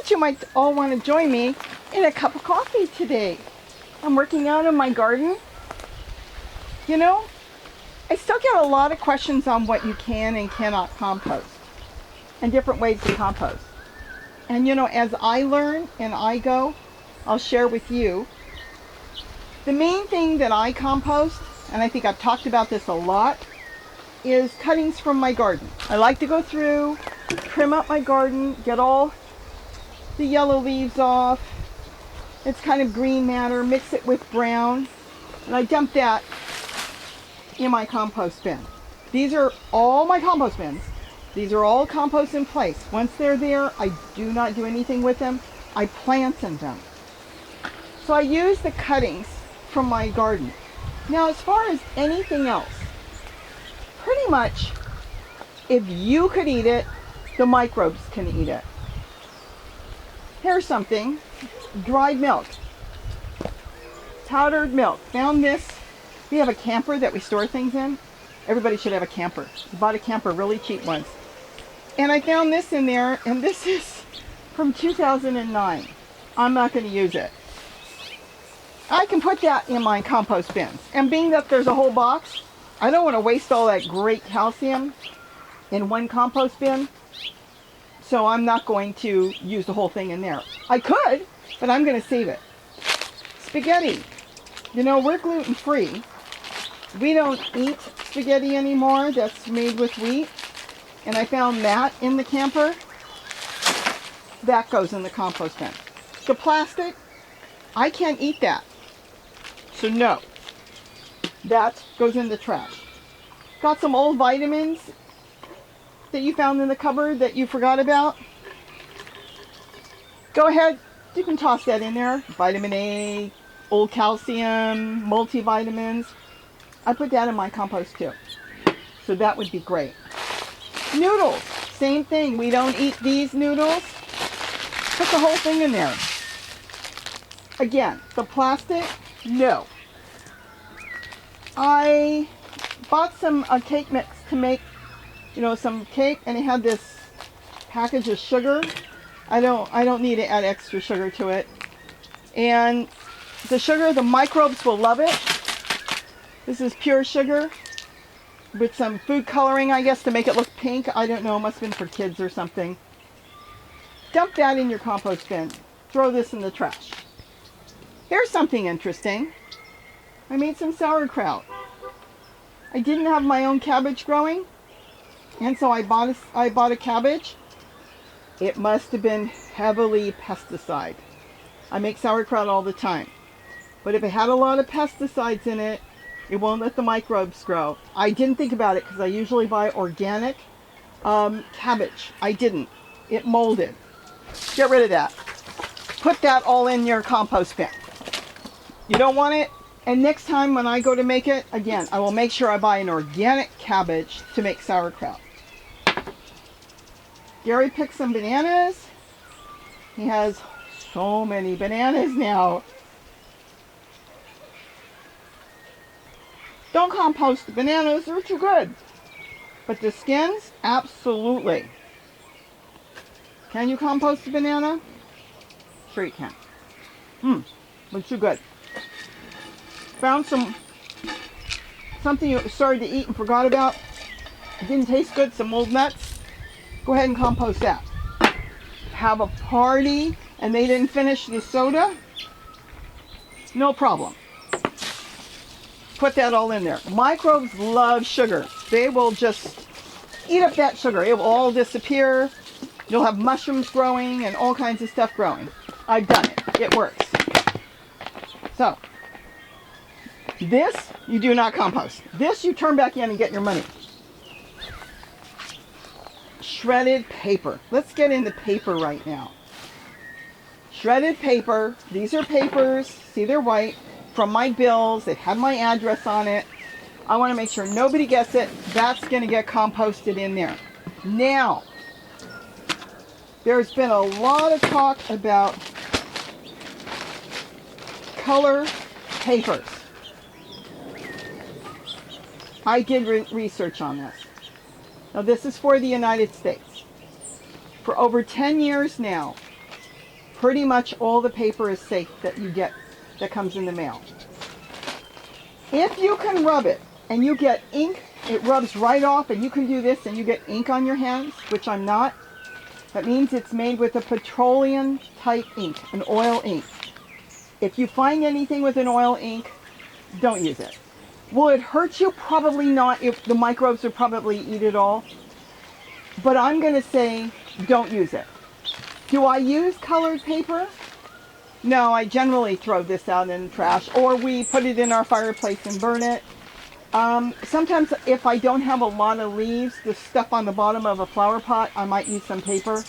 thought you might all want to join me in a cup of coffee today. I'm working out in my garden. You know, I still get a lot of questions on what you can and cannot compost and different ways to compost. And you know, as I learn and I go, I'll share with you. The main thing that I compost, and I think I've talked about this a lot, is cuttings from my garden. I like to go through, trim up my garden, get all the yellow leaves off. It's kind of green matter, mix it with brown, and I dump that in my compost bin. These are all my compost bins. These are all compost in place. Once they're there, I do not do anything with them. I plant in them. So I use the cuttings from my garden. Now, as far as anything else, pretty much, if you could eat it, the microbes can eat it. Here's something, dried milk, powdered milk. Found this. We have a camper that we store things in. Everybody should have a camper. I bought a camper really cheap once. And I found this in there, and this is from 2009. I'm not going to use it. I can put that in my compost bins. And being that there's a whole box, I don't want to waste all that great calcium in one compost bin. So I'm not going to use the whole thing in there. I could, but I'm going to save it. Spaghetti. You know, we're gluten-free. We don't eat spaghetti anymore that's made with wheat. And I found that in the camper. That goes in the compost bin. The plastic, I can't eat that. So no. That goes in the trash. Got some old vitamins that you found in the cupboard that you forgot about. Go ahead, you can toss that in there. Vitamin A, old calcium, multivitamins. I put that in my compost too. So that would be great. Noodles, same thing. We don't eat these noodles. Put the whole thing in there. Again, the plastic, no. I bought some cake mix to make, you know, some cake, and it had this package of sugar. I don't need to add extra sugar to it. And the sugar, the microbes will love it. This is pure sugar with some food coloring, I guess, to make it look pink. I don't know, it must have been for kids or something. Dump that in your compost bin. Throw this in the trash. Here's something interesting. I made some sauerkraut. I didn't have my own cabbage growing, and so I bought a cabbage. It must have been heavily pesticide. I make sauerkraut all the time. But if it had a lot of pesticides in it, it won't let the microbes grow. I didn't think about it because I usually buy organic cabbage. I didn't. It molded. Get rid of that. Put that all in your compost bin. You don't want it? And next time when I go to make it, again, I will make sure I buy an organic cabbage to make sauerkraut. Gary picked some bananas. He has so many bananas now. Don't compost the bananas, they're too good. But the skins, absolutely. Can you compost a banana? Sure you can. But too good. Found something you started to eat and forgot about. It didn't taste good, some old nuts. Go ahead and compost that. Have a party and they didn't finish the soda? No problem. Put that all in there. Microbes love sugar. They will just eat up that sugar. It will all disappear. You'll have mushrooms growing and all kinds of stuff growing. I've done it. It works. So, this you do not compost. This you turn back in and get your money. Shredded paper. Let's get into paper right now. Shredded paper. These are papers. See, they're white. From my bills. It had my address on it. I want to make sure nobody gets it. That's going to get composted in there. Now, there's been a lot of talk about color papers. I did research on this. Now, this is for the United States. For over 10 years now, Pretty much all the paper is safe that you get that comes in the mail. If you can rub it and you get ink, it rubs right off, and you can do this and you get ink on your hands, which I'm not. That means it's made with a petroleum type ink, an oil ink. If you find anything with an oil ink, don't use it. Will it hurt you? Probably not. If the microbes would probably eat it all. But I'm going to say don't use it. Do I use colored paper? No, I generally throw this out in the trash, or we put it in our fireplace and burn it. Sometimes if I don't have a lot of leaves, the stuff on the bottom of a flower pot, I might use some paper.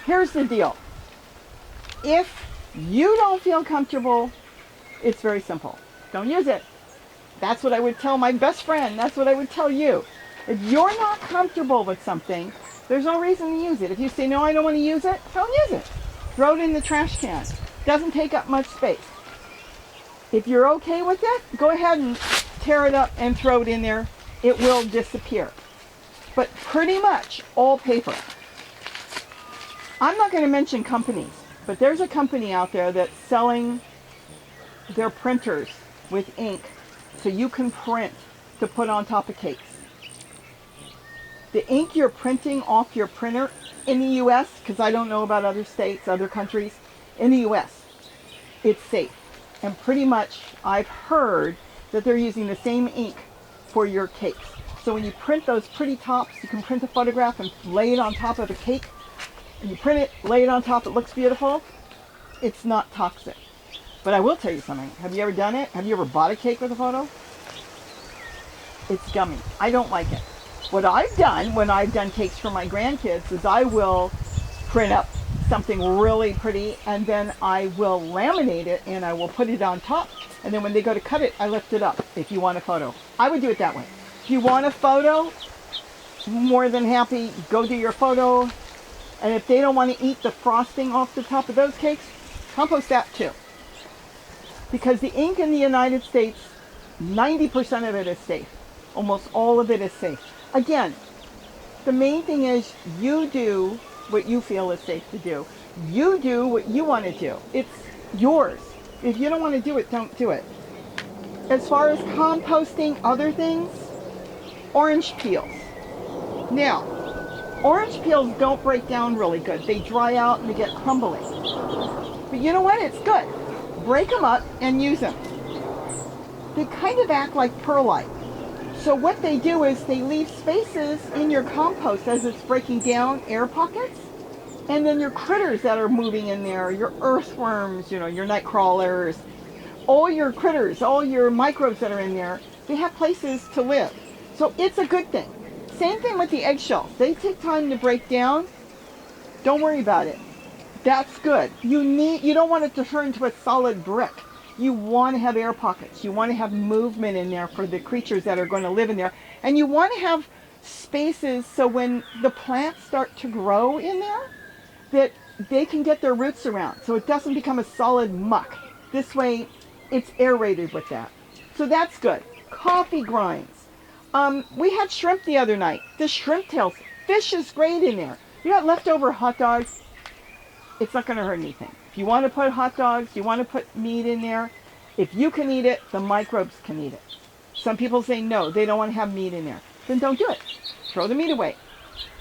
Here's the deal. If you don't feel comfortable, it's very simple. Don't use it. That's what I would tell my best friend. That's what I would tell you. If you're not comfortable with something, there's no reason to use it. If you say, no, I don't want to use it, don't use it. Throw it in the trash can. Doesn't take up much space. If you're okay with it, go ahead and tear it up and throw it in there. It will disappear. But pretty much all paper. I'm not going to mention companies, but there's a company out there that's selling their printers with ink so you can print to put on top of cakes. The ink you're printing off your printer in the U.S., because I don't know about other states, other countries, in the U.S., it's safe. And pretty much I've heard that they're using the same ink for your cakes. So when you print those pretty tops, you can print a photograph and lay it on top of a cake. And you print it, lay it on top, it looks beautiful. It's not toxic. But I will tell you something. Have you ever done it? Have you ever bought a cake with a photo? It's gummy. I don't like it. What I've done when I've done cakes for my grandkids is I will print up something really pretty, and then I will laminate it and I will put it on top, and then when they go to cut it, I lift it up if you want a photo. I would do it that way. If you want a photo, more than happy, go do your photo. And if they don't want to eat the frosting off the top of those cakes, compost that too. Because the ink in the United States, 90% of it is safe. Almost all of it is safe. Again, the main thing is you do what you feel is safe to do. You do what you want to do. It's yours. If you don't want to do it, don't do it. As far as composting other things, orange peels. Now, orange peels don't break down really good. They dry out and they get crumbly. But you know what? It's good. Break them up and use them. They kind of act like perlite. So what they do is they leave spaces in your compost as it's breaking down, air pockets, and then your critters that are moving in there, your earthworms, you know, your night crawlers, all your critters, all your microbes that are in there, they have places to live. So it's a good thing. Same thing with the eggshells. They take time to break down. Don't worry about it. That's good. You don't want it to turn into a solid brick. You want to have air pockets. You want to have movement in there for the creatures that are going to live in there. And you want to have spaces so when the plants start to grow in there, that they can get their roots around so it doesn't become a solid muck. This way, it's aerated with that. So that's good. Coffee grinds. We had shrimp the other night. The shrimp tails. Fish is great in there. You got leftover hot dogs, it's not going to hurt anything. If you want to put hot dogs, you want to put meat in there, if you can eat it, the microbes can eat it. Some people say no, they don't want to have meat in there. Then don't do it. Throw the meat away.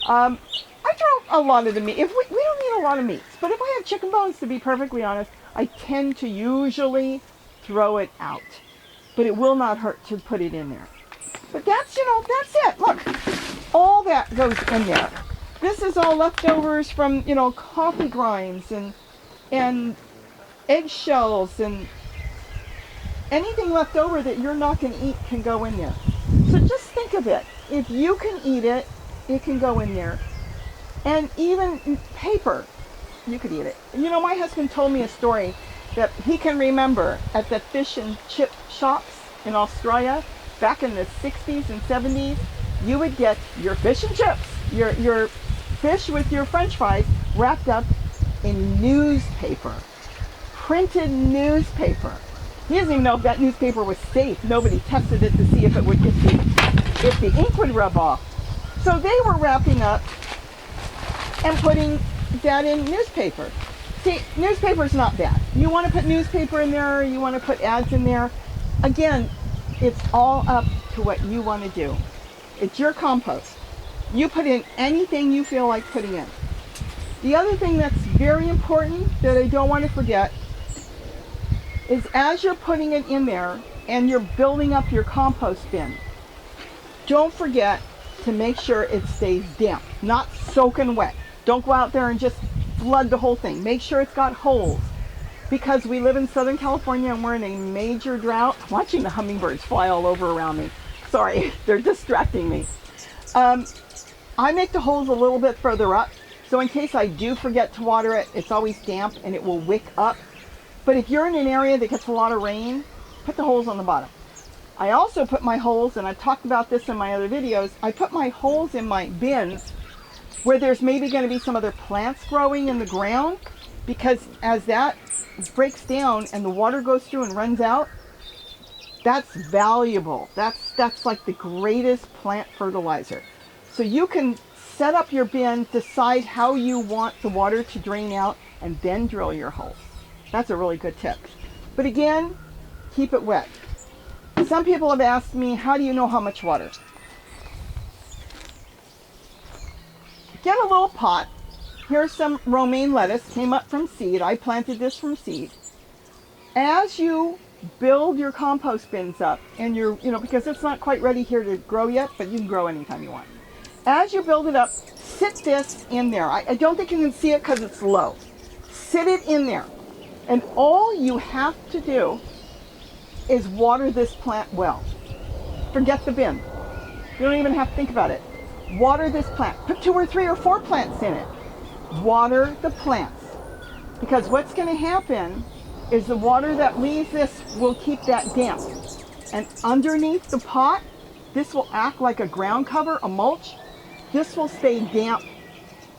I throw a lot of the meat. If we don't eat a lot of meats, but if I have chicken bones, to be perfectly honest, I tend to usually throw it out. But it will not hurt to put it in there. But that's it. Look, all that goes in there. This is all leftovers from, coffee grinds and eggshells and anything left over that you're not going to eat can go in there. So just think of it. If you can eat it, it can go in there. And even paper, you could eat it. My husband told me a story that he can remember at the fish and chip shops in Australia back in the 60s and 70s. You would get your fish and chips, your fish with your french fries wrapped up in newspaper, printed newspaper. He doesn't even know if that newspaper was safe. Nobody tested it to see if the ink would rub off. So they were wrapping up and putting that in newspaper. See, newspaper is not bad. You want to put newspaper in there, you want to put ads in there. Again, it's all up to what you want to do. It's your compost. You put in anything you feel like putting in. The other thing that's very important that I don't want to forget is as you're putting it in there and you're building up your compost bin, don't forget to make sure it stays damp, not soaking wet. Don't go out there and just flood the whole thing. Make sure it's got holes. Because we live in Southern California and we're in a major drought. I'm watching the hummingbirds fly all over around me. Sorry, they're distracting me. I make the holes a little bit further up, so in case I do forget to water it, it's always damp and it will wick up. But if you're in an area that gets a lot of rain, put the holes on the bottom. I also put my holes, and I've talked about this in my other videos, I put my holes in my bins where there's maybe going to be some other plants growing in the ground, because as that breaks down and the water goes through and runs out, that's valuable. That's like the greatest plant fertilizer. So you can set up your bin, decide how you want the water to drain out, and then drill your holes. That's a really good tip. But again, keep it wet. Some people have asked me, how do you know how much water? Get a little pot. Here's some romaine lettuce, came up from seed. I planted this from seed. As you build your compost bins up, and because it's not quite ready here to grow yet, but you can grow anytime you want. As you build it up, sit this in there. I don't think you can see it because it's low. Sit it in there. And all you have to do is water this plant well. Forget the bin. You don't even have to think about it. Water this plant. Put 2 or 3 or 4 plants in it. Water the plants. Because what's going to happen is the water that leaves this will keep that damp. And underneath the pot, this will act like a ground cover, a mulch. This will stay damp.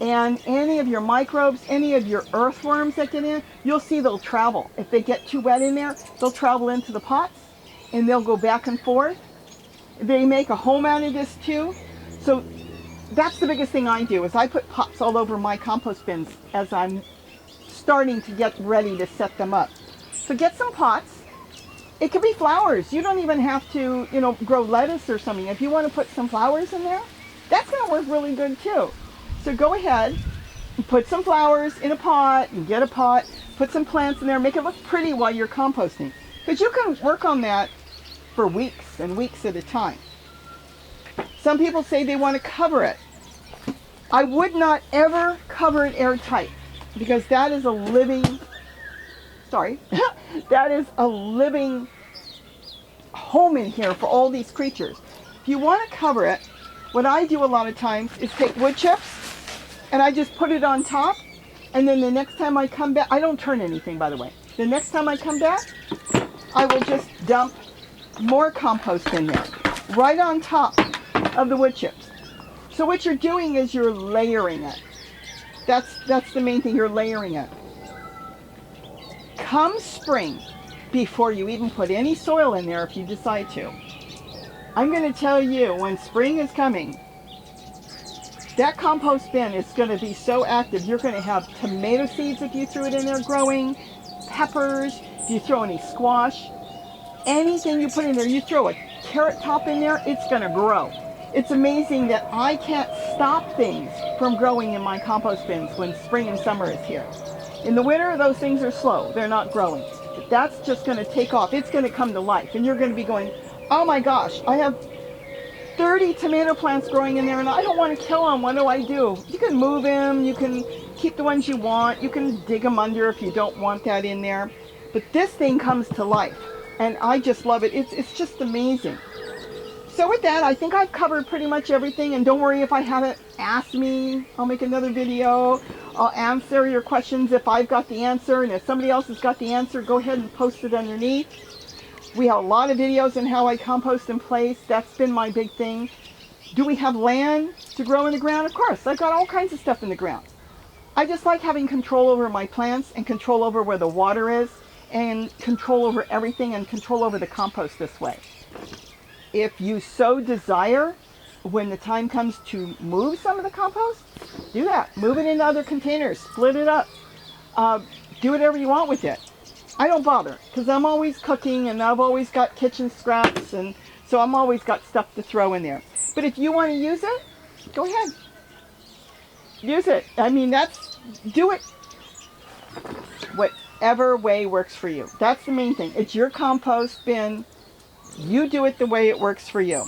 And any of your microbes, any of your earthworms that get in, you'll see they'll travel. If they get too wet in there, they'll travel into the pots and they'll go back and forth. They make a home out of this too. So that's the biggest thing I do, is I put pots all over my compost bins as I'm starting to get ready to set them up. So get some pots. It could be flowers. You don't even have to, grow lettuce or something. If you want to put some flowers in there, that's going to work really good too. So go ahead and put some flowers in a pot, and get a pot, put some plants in there, make it look pretty while you're composting. Because you can work on that for weeks and weeks at a time. Some people say they want to cover it. I would not ever cover it airtight, because that is a living, that is a living home in here for all these creatures. If you want to cover it, what I do a lot of times is take wood chips and I just put it on top, and then the next time I come back, I don't turn anything, by the way. The next time I come back, I will just dump more compost in there, right on top of the wood chips. So what you're doing is you're layering it. That's the main thing, you're layering it. Come spring, before you even put any soil in there, if you decide to, I'm going to tell you, when spring is coming, that compost bin is going to be so active. You're going to have tomato seeds if you threw it in there growing, peppers, if you throw any squash, anything you put in there, you throw a carrot top in there, it's going to grow. It's amazing that I can't stop things from growing in my compost bins when spring and summer is here. In the winter, those things are slow. They're not growing. But that's just going to take off. It's going to come to life. And you're going to be going, oh my gosh, I have 30 tomato plants growing in there and I don't want to kill them. What do I do? You can move them. You can keep the ones you want. You can dig them under if you don't want that in there. But this thing comes to life. And I just love it. It's just amazing. So with that, I think I've covered pretty much everything. And don't worry if I haven't asked me. I'll make another video. I'll answer your questions if I've got the answer. And if somebody else has got the answer, go ahead and post it underneath. We have a lot of videos on how I compost in place. That's been my big thing. Do we have land to grow in the ground? Of course. I've got all kinds of stuff in the ground. I just like having control over my plants and control over where the water is and control over everything and control over the compost this way. If you so desire, when the time comes to move some of the compost, do that. Move it into other containers. Split it up. Do whatever you want with it. I don't bother because I'm always cooking and I've always got kitchen scraps, and so I'm always got stuff to throw in there. But if you want to use it, go ahead. Use it. I mean, do it whatever way works for you. That's the main thing. It's your compost bin. You do it the way it works for you.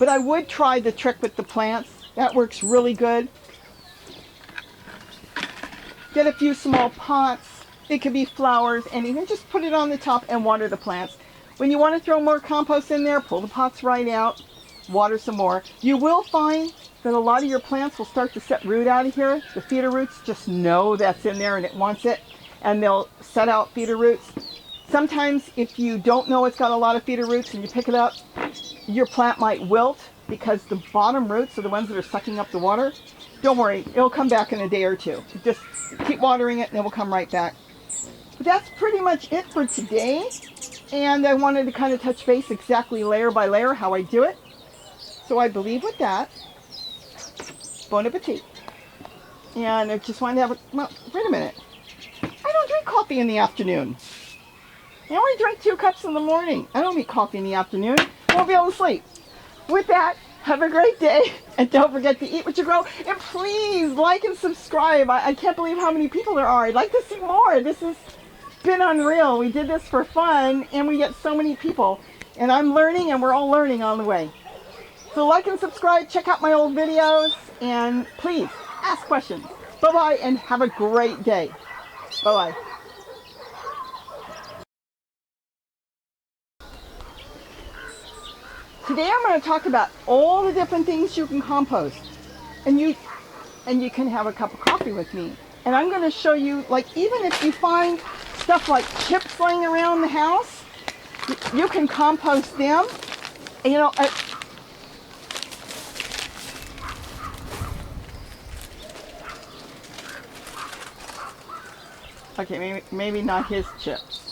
But I would try the trick with the plants. That works really good. Get a few small pots. It could be flowers, anything. Just put it on the top and water the plants. When you want to throw more compost in there, pull the pots right out, water some more. You will find that a lot of your plants will start to set root out of here. The feeder roots just know that's in there and it wants it, and they'll set out feeder roots. Sometimes if you don't know it's got a lot of feeder roots and you pick it up, your plant might wilt because the bottom roots are the ones that are sucking up the water. Don't worry, it'll come back in a day or two. Just keep watering it and it will come right back. But that's pretty much it for today. And I wanted to kind of touch base exactly layer by layer how I do it. So I believe with that, bon appetit. And I just wanted to have well, wait a minute. I don't drink coffee in the afternoon. I only drink 2 cups in the morning. I don't eat coffee in the afternoon. I won't be able to sleep. With that, have a great day. And don't forget to eat what you grow. And please like and subscribe. I can't believe how many people there are. I'd like to see more. This has been unreal. We did this for fun and we get so many people. And I'm learning and we're all learning on the way. So like and subscribe. Check out my old videos. And please ask questions. Bye-bye and have a great day. Bye-bye. Today I'm going to talk about all the different things you can compost. And you can have a cup of coffee with me. And I'm going to show you, like, even if you find stuff like chips laying around the house, you can compost them. And, you know, okay, maybe not his chips.